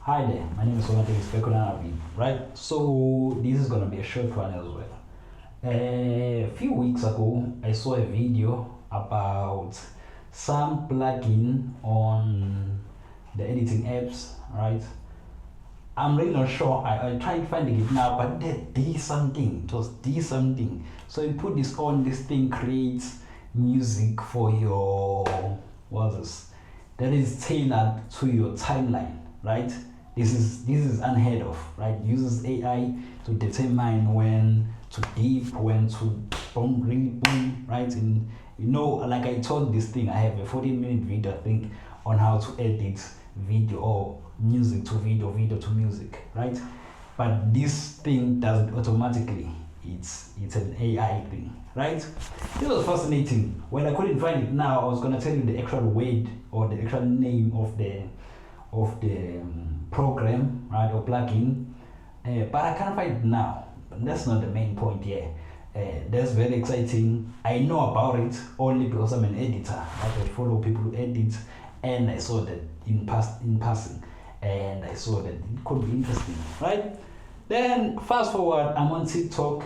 Hi there, my name is Olante, right? So this is gonna be a short one as well. A few weeks ago, I saw a video about some plugin on the editing apps, right? I'm really not sure. I tried finding it now, but they did something. It was did something. So you put this on, this thing creates music for your what's this? That is tailored to your timeline, right? This is unheard of, right? Uses AI to determine when to deep, when to boom, really boom, right? And like I told this thing, I have a 14-minute video, I think, on how to edit video or music to video, video to music, right? But this thing does it automatically. It's an AI thing, right? It was fascinating. When I couldn't find it now, I was gonna tell you the actual word or the actual name of the program, right, or plugin, but I can't find it now. But that's not the main point here. That's very exciting. I know about it only because I'm an editor. Right? I follow people who edit, and I saw that in passing, and I saw that it could be interesting, right? Then fast forward, I'm on TikTok.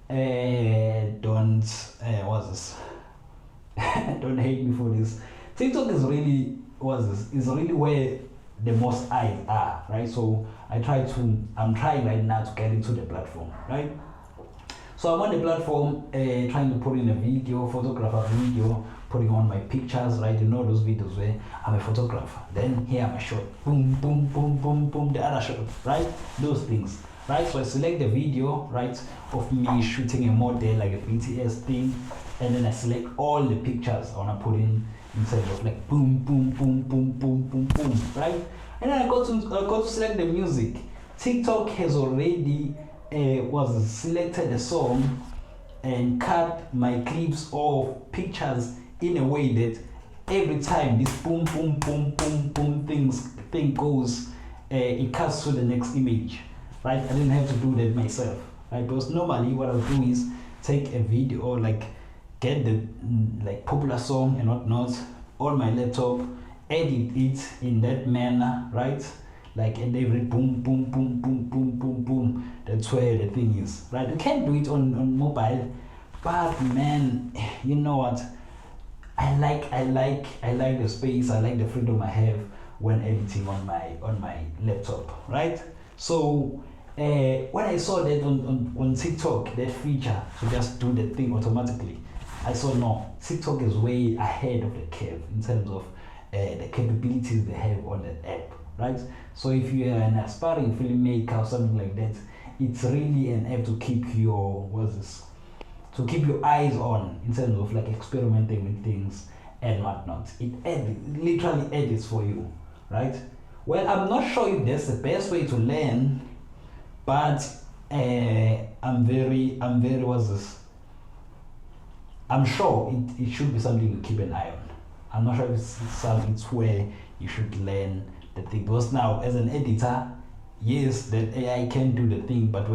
Don't what's this? Don't hate me for this. TikTok is really what's this? Is really where the most eyes are, right? So I'm trying right now to get into the platform, right? So I'm on the platform, trying to put in a video, photographer video, putting on my pictures, right? You know those videos where I'm a photographer. Then here I'm a shot, boom, boom, boom, boom, boom, the other shot, right? Those things, right? So I select the video, right, of me shooting a model, like a BTS thing, and then I select all the pictures I wanna put in inside of like boom, boom, boom, boom, boom, boom, boom, right? And then I go to select the music. TikTok has already selected a song and cut my clips or pictures in a way that every time this boom boom boom boom boom thing goes, it cuts to the next image, right? I didn't have to do that myself, right? Because normally what I'll do is take a video or like get the like popular song and whatnot on my laptop, edit it in that manner, right? Like and every boom boom boom boom boom boom boom, that's where the thing is, right? You can't do it on mobile, but man, you know what, I like the space, I like the freedom I have when editing on my laptop, right? So when I saw that on TikTok, that feature to just do the thing automatically, I saw no, TikTok is way ahead of the curve in terms of the capabilities they have on that app, right? So if you are an aspiring filmmaker or something like that, it's really an app to keep your keep your eyes on in terms of like experimenting with things and whatnot. It literally edits for you, right? Well, I'm not sure if that's the best way to learn, but I'm sure it should be something to keep an eye on. I'm not sure if it's where you should learn the thing. Because now, as an editor, yes, that AI can do the thing, but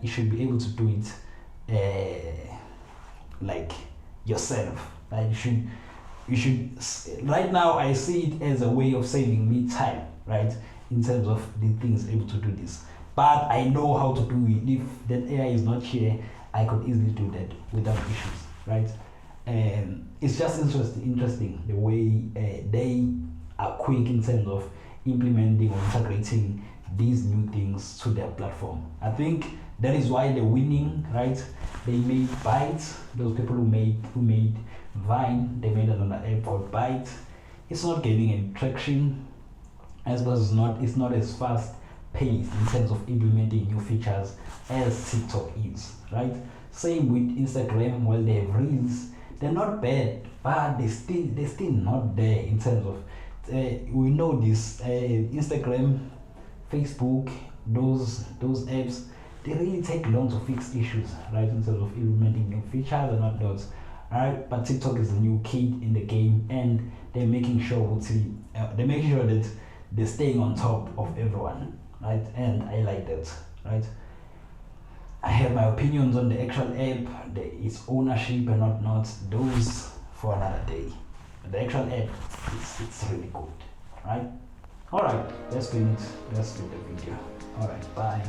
you should be able to do it like yourself. Like you should. Right now, I see it as a way of saving me time, right? In terms of the things able to do this. But I know how to do it. If that AI is not here, I could easily do that without issues, right? And it's just interesting the way they are quick in terms of implementing or integrating these new things to their platform. I think that is why they're winning, right? They made Byte. Those people who made Vine, they made another app called Byte. It's not gaining any traction, as well as it's not as fast paced in terms of implementing new features as TikTok is, right? Same with Instagram. Well, they have Reels. They're not bad, but they're still not there in terms of we know this Instagram, Facebook, those apps, they really take long to fix issues, right? In terms of implementing new features and whatnot, right? But TikTok is a new kid in the game, and they're making sure that they're staying on top of everyone, right? And I like that, right? I have my opinions on the actual app, its ownership and whatnot. Those for another day. The actual app, it's really good, right? All right, let's finish. Let's do the video. All right, bye.